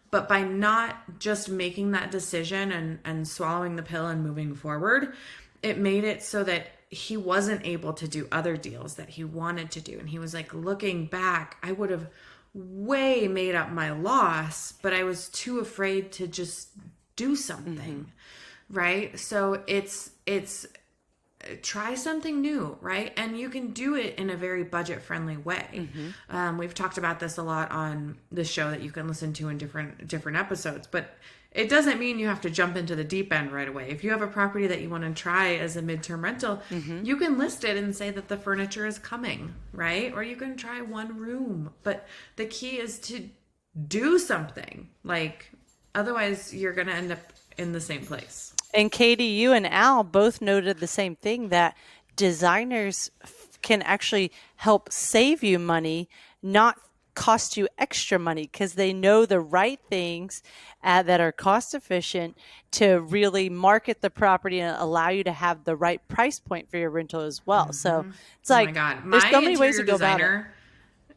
But by not just making that decision and swallowing the pill and moving forward, it made it so that he wasn't able to do other deals that he wanted to do. And he was like, looking back, I would have way made up my loss, but I was too afraid to just do something. Right? So it's try something new, right? And you can do it in a very budget-friendly way. We've talked about this a lot on the show that you can listen to in different episodes, but it doesn't mean you have to jump into the deep end right away. If you have a property that you want to try as a midterm rental, you can list it and say that the furniture is coming, right? Or you can try one room. But the key is to do something. Like, otherwise you're going to end up in the same place. And Katie, you and Al both noted the same thing, that designers can actually help save you money, not cost you extra money, because they know the right things that are cost efficient to really market the property and allow you to have the right price point for your rental as well. So it's like, oh my God. there's so many ways to go about it.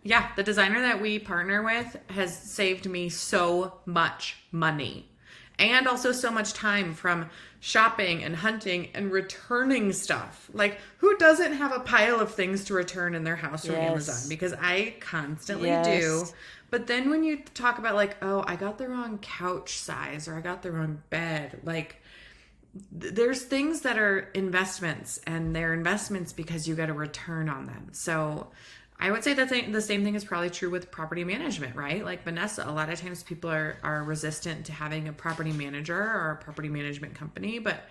Yeah, the designer that we partner with has saved me so much money. And also so much time from shopping and hunting and returning stuff. Like, who doesn't have a pile of things to return in their house from Amazon? Because I constantly do. But then when you talk about like, oh, I got the wrong couch size or I got the wrong bed, like there's things that are investments, and they're investments because you get a return on them. So I would say that the same thing is probably true with property management, right? Like Vanessa, a lot of times people are resistant to having a property manager or a property management company. But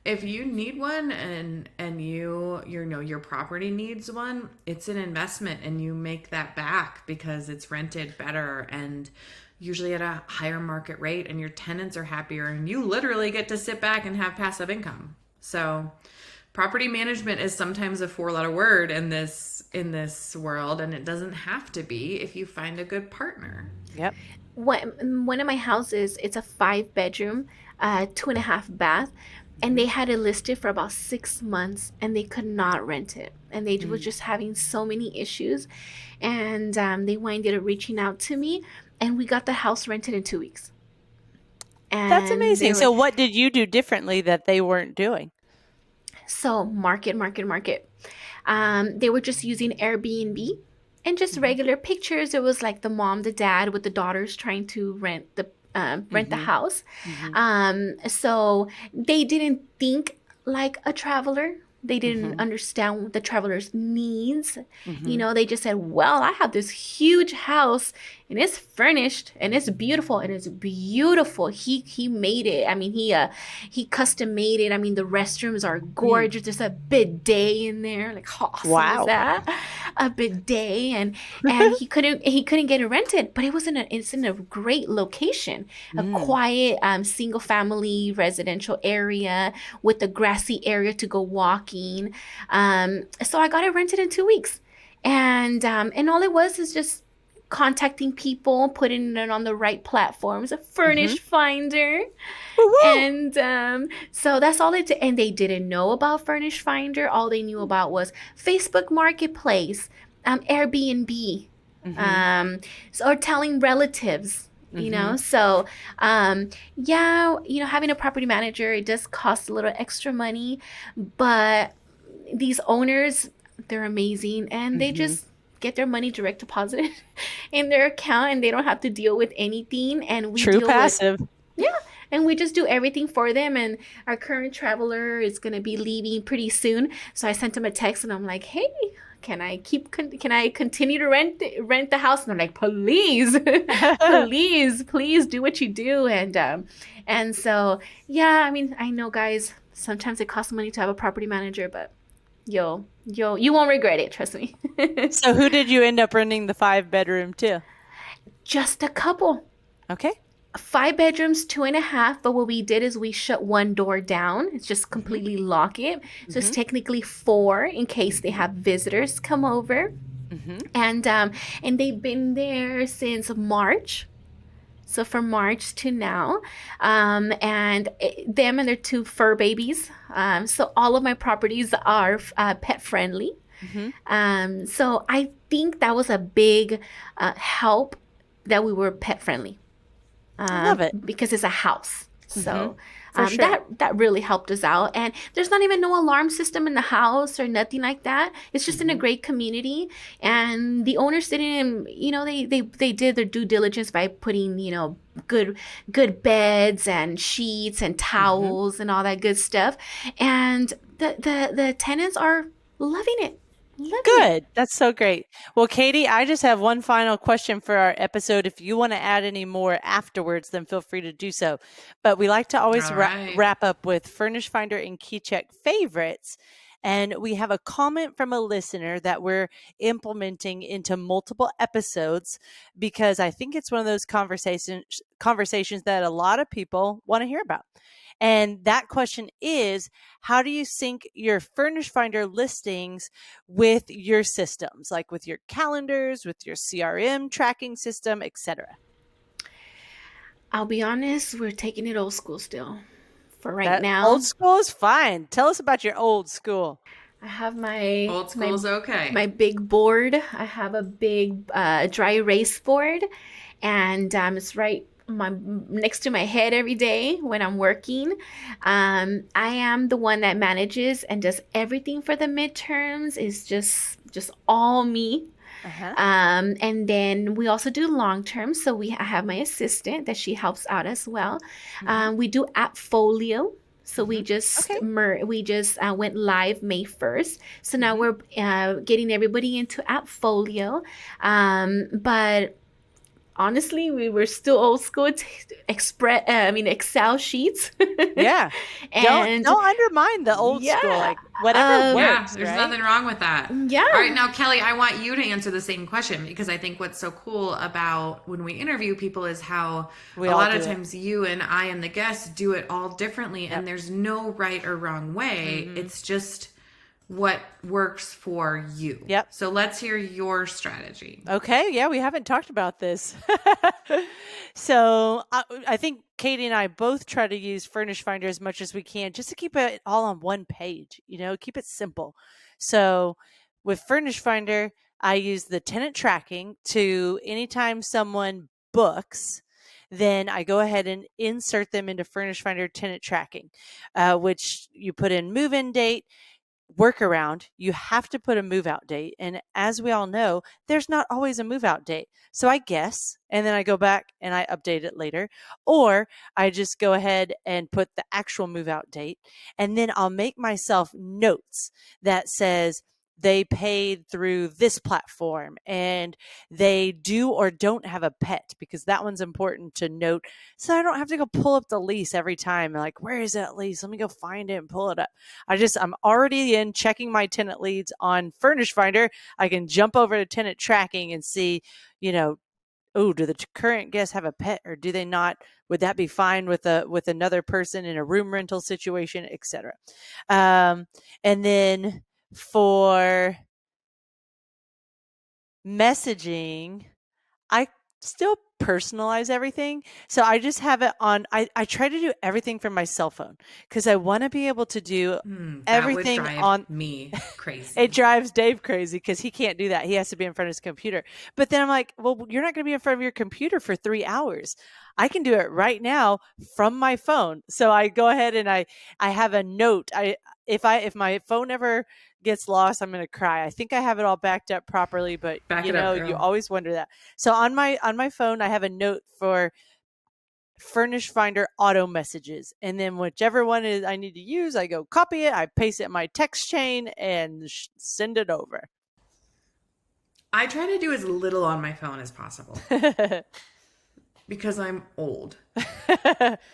if you need one and you know your property needs one, it's an investment, and you make that back because it's rented better and usually at a higher market rate, and your tenants are happier, and you literally get to sit back and have passive income. So property management is sometimes a 4-letter word in this world, and it doesn't have to be if you find a good partner. Yep. One of my houses, it's a 5-bedroom, 2.5 bath. and they had it listed for about 6 months and they could not rent it, and they were just having so many issues, and they winded up reaching out to me, and we got the house rented in 2 weeks. And That's amazing. So what did you do differently that they weren't doing? So market. They were just using Airbnb and just regular pictures. It was like the mom, the dad with the daughters trying to rent the house. So they didn't think like a traveler. They didn't understand the traveler's needs. You know, they just said, well, I have this huge house and it's furnished and it's beautiful and it's beautiful. He made it. I mean, he custom made it. I mean, the restrooms are gorgeous. There's a bidet in there. Like, how awesome is that? A bidet, and he couldn't get it rented, but it's in a great location, a quiet single family residential area with a grassy area to go walking. So I got it rented in 2 weeks, and all it was is just contacting people, putting it on the right platforms, a furnished finder. And so that's all it did. And they didn't know about Furnished Finder. All they knew about was Facebook Marketplace, Airbnb, or telling relatives, you know. So having a property manager, it does cost a little extra money, but these owners, they're amazing, and they just get their money direct deposited in their account, and they don't have to deal with anything. And we True passive. And we just do everything for them. And our current traveler is going to be leaving pretty soon. So I sent him a text and I'm like, hey, can I continue to rent the house? And I'm like, please, please do what you do. And so, yeah, I mean, I know, guys, sometimes it costs money to have a property manager, but you won't regret it. Trust me. So who did you end up renting the 5-bedroom to? Just a couple. Okay. 5 bedrooms, 2.5. But what we did is we shut one door down. It's just completely lock it. So it's technically 4 in case they have visitors come over. And they've been there since March. So from March to now, them and their 2 fur babies. So all of my properties are pet friendly. So I think that was a big help that we were pet friendly. Love it. Because it's a house. So sure. that really helped us out. And there's not even no alarm system in the house or nothing like that. It's just in a great community. And the owners didn't, they did their due diligence by putting, good beds and sheets and towels and all that good stuff. And the tenants are loving it. Good. That's so great. Well, Katie, I just have one final question for our episode. If you want to add any more afterwards, then feel free to do so. But we like to always wrap up with Furnish Finder and KeyCheck favorites. And we have a comment from a listener that we're implementing into multiple episodes because I think it's one of those conversations that a lot of people want to hear about. And that question is, how do you sync your Furnish Finder listings with your systems, like with your calendars, with your CRM tracking system, etc.? I'll be honest, we're taking it old school still for now. Old school is fine. Tell us about your old school. I have my old school's okay. My big board. I have a big dry erase board, and it's right next to my head every day when I'm working. I am the one that manages and does everything for the midterms. It's just all me. And then we also do long term. So I have my assistant that she helps out as well. We do Appfolio. So we just went live May 1st. So now we're getting everybody into Appfolio. But honestly, we were still old school Excel sheets. Yeah. And don't undermine the old school. Like whatever works. There's nothing wrong with that. Yeah. All right, now Kelly, I want you to answer the same question because I think what's so cool about when we interview people is how a lot of times you and I and the guests do it all differently, and there's no right or wrong way. It's just what works for you. Yep. So let's hear your strategy. Okay. Yeah, we haven't talked about this. So I think Katie and I both try to use Furnish Finder as much as we can just to keep it all on one page, keep it simple. So with Furnish Finder, I use the tenant tracking to anytime someone books, then I go ahead and insert them into Furnish Finder tenant tracking, which you put in move-in date. Workaround, you have to put a move out date. And as we all know, there's not always a move out date. So I guess, and then I go back and I update it later, or I just go ahead and put the actual move out date. And then I'll make myself notes that says they paid through this platform and they do or don't have a pet, because that one's important to note. So I don't have to go pull up the lease every time. Like, where is that lease? Let me go find it and pull it up. I'm already in checking my tenant leads on Furnish Finder. I can jump over to tenant tracking and see, oh, do the current guests have a pet or do they not? Would that be fine with another person in a room rental situation, etc. And then for messaging, I still personalize everything. So I just have it on, I try to do everything from my cell phone because I want to be able to do everything that would drive on me crazy. It drives Dave crazy because he can't do that. He has to be in front of his computer. But then I'm like, well, you're not going to be in front of your computer for 3 hours. I can do it right now from my phone. So I go ahead and I have a note. If my phone ever gets lost, I'm going to cry. I think I have it all backed up properly, but you always wonder that. So on my phone, I have a note for Furnish Finder auto messages, and then whichever one is I need to use, I go copy it, I paste it in my text chain, and send it over. I try to do as little on my phone as possible because I'm old.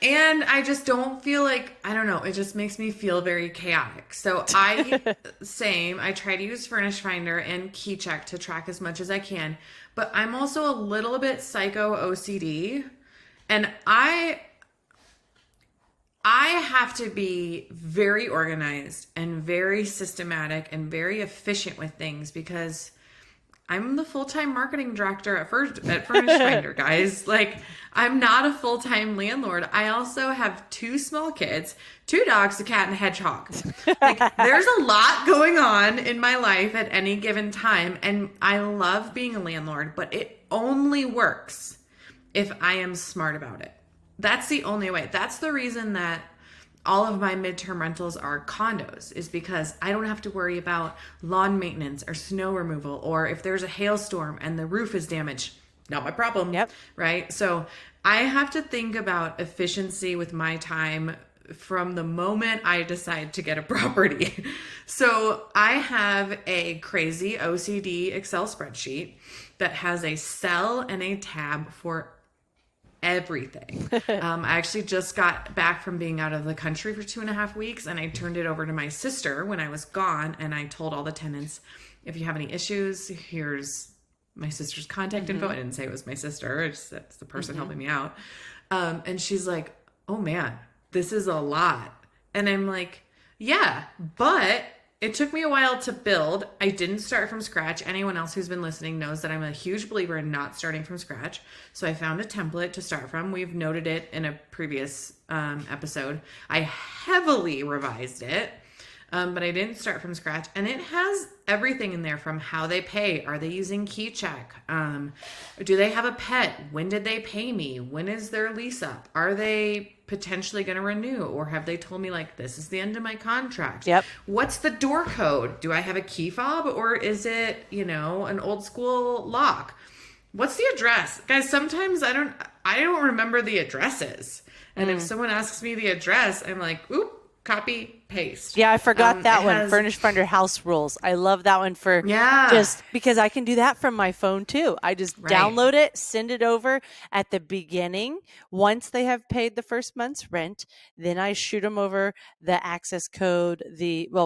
And I just don't feel like, I don't know, it just makes me feel very chaotic. So I try to use Furnish Finder and KeyCheck to track as much as I can, but I'm also a little bit psycho OCD, and I have to be very organized and very systematic and very efficient with things because I'm the full-time marketing director at Furnish Finder, guys. Like, I'm not a full-time landlord. I also have 2 small kids, 2 dogs, a cat, and a hedgehog. Like, there's a lot going on in my life at any given time, and I love being a landlord, but it only works if I am smart about it. That's the only way. That's the reason that all of my midterm rentals are condos, is because I don't have to worry about lawn maintenance or snow removal, or if there's a hailstorm and the roof is damaged, not my problem. Yep. Right? So I have to think about efficiency with my time from the moment I decide to get a property. So I have a crazy OCD Excel spreadsheet that has a cell and a tab for everything. I actually just got back from being out of the country for 2.5 weeks, and I turned it over to my sister when I was gone, and I told all the tenants, if you have any issues, here's my sister's contact info. I didn't say it was my sister, that's the person helping me out. And she's like, oh man, this is a lot. And I'm like, yeah, but it took me a while to build. I didn't start from scratch. Anyone else who's been listening knows that I'm a huge believer in not starting from scratch. So I found a template to start from. We've noted it in a previous episode. I heavily revised it, but I didn't start from scratch. And it has everything in there from how they pay. Are they using KeyCheck? Do they have a pet? When did they pay me? When is their lease up? Are they potentially going to renew, or have they told me like this is the end of my contract? Yep. What's the door code? Do I have a key fob, or is it, an old school lock? What's the address? Guys, sometimes I don't remember the addresses. And if someone asks me the address, I'm like, oop, copy, paste. Yeah, I forgot that one. Furnish Finder house rules. I love that one for just because I can do that from my phone too. I just download it, send it over at the beginning. Once they have paid the first month's rent, then I shoot them over the access code,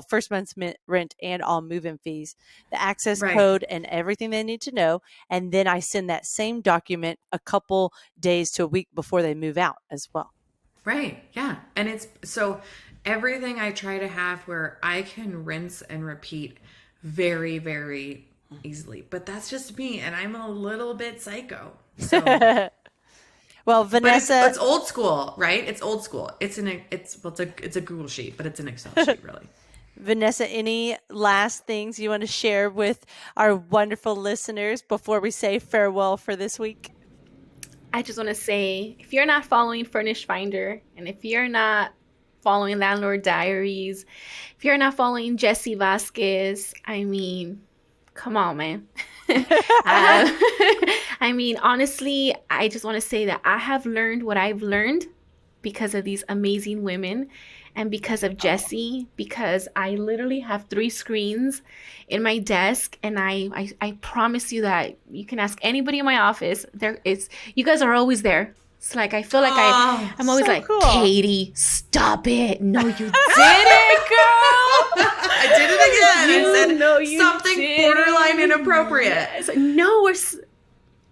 first month's rent and all move-in fees, the access code and everything they need to know. And then I send that same document a couple days to a week before they move out as well. Right. Yeah. And it's so everything I try to have where I can rinse and repeat very, very easily. But that's just me, and I'm a little bit psycho. So, well, but Vanessa, it's old school, right? It's old school. It's a Google sheet, but it's an Excel sheet, really. Vanessa, any last things you want to share with our wonderful listeners before we say farewell for this week? I just want to say, if you're not following Furnish Finder, and if you're not following Landlord Diaries, if you're not following Jesse Vasquez, I mean, come on, man. I mean, honestly, I just want to say that I have learned what I've learned because of these amazing women and because of Jesse, because I literally have 3 screens in my desk, and I promise you that you can ask anybody in my office. You guys are always there. It's like I feel like I'm always so like, cool. Katie, stop it. No, you didn't, girl. I did it again. I said something borderline inappropriate. It's like,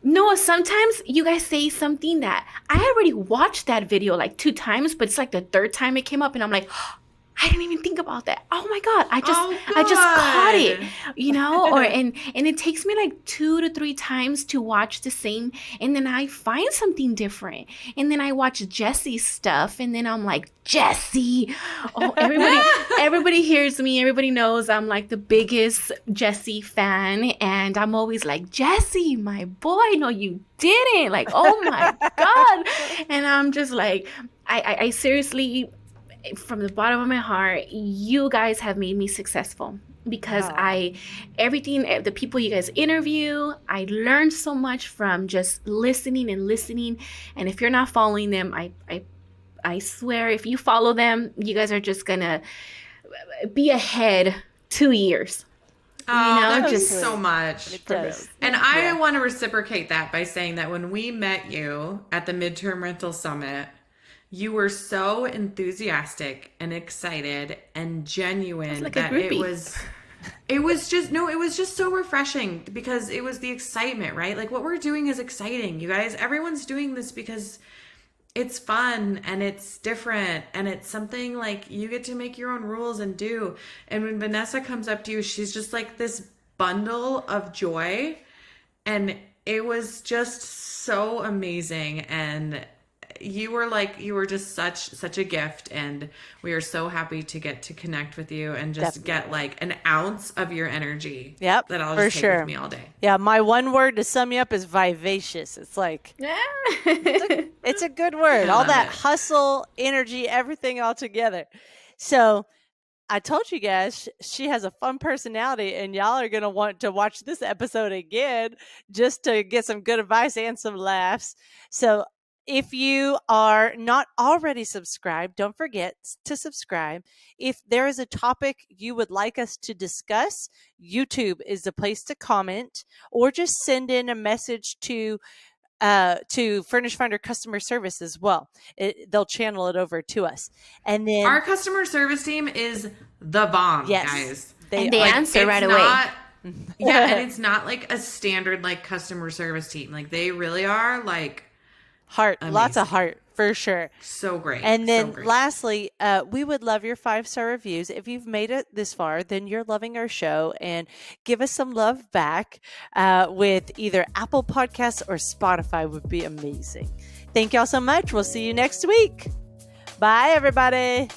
no, sometimes you guys say something that I already watched that video like 2 times, but it's like the 3rd time it came up, and I'm like, oh, I didn't even think about that. Oh my God. I just caught it, and it takes me like 2 to 3 times to watch the same. And then I find something different. And then I watch Jesse's stuff, and then I'm like, Jesse. Oh, everybody hears me. Everybody knows I'm like the biggest Jesse fan. And I'm always like, Jesse, my boy, no, you didn't. Like, oh my God. And I'm just like, I seriously, from the bottom of my heart, you guys have made me successful because the people you guys interview, I learned so much from just listening. And if you're not following them, I swear, if you follow them, you guys are just gonna be ahead 2 years. That means so much. It does. And I want to reciprocate that by saying that when we met you at the Midterm Rental Summit, you were so enthusiastic and excited and genuine that it was just so refreshing because it was the excitement, right? Like what we're doing is exciting, you guys. Everyone's doing this because it's fun and it's different and it's something like you get to make your own rules and do. And when Vanessa comes up to you, she's just like this bundle of joy, and it was just so amazing. And you were just such a gift, and we are so happy to get to connect with you and just get like an ounce of your energy. Yep, that I'll just take with me all day. Yeah, my one word to sum you up is vivacious. It's like it's a good word. All that hustle, energy, everything all together. So I told you guys she has a fun personality, and y'all are going to want to watch this episode again just to get some good advice and some laughs. So if you are not already subscribed, don't forget to subscribe. If there is a topic you would like us to discuss, YouTube is the place to comment, or just send in a message to Furnish Finder customer service as well. They'll channel it over to us. And then our customer service team is the bomb, guys. They answer right away. Yeah, and it's not like a standard like customer service team. Like they really are like heart, amazing. Lots of heart for sure. So great. And then lastly, we would love your 5-star reviews. If you've made it this far, then you're loving our show, and give us some love back with either Apple Podcasts or Spotify would be amazing. Thank y'all so much. We'll see you next week. Bye, everybody.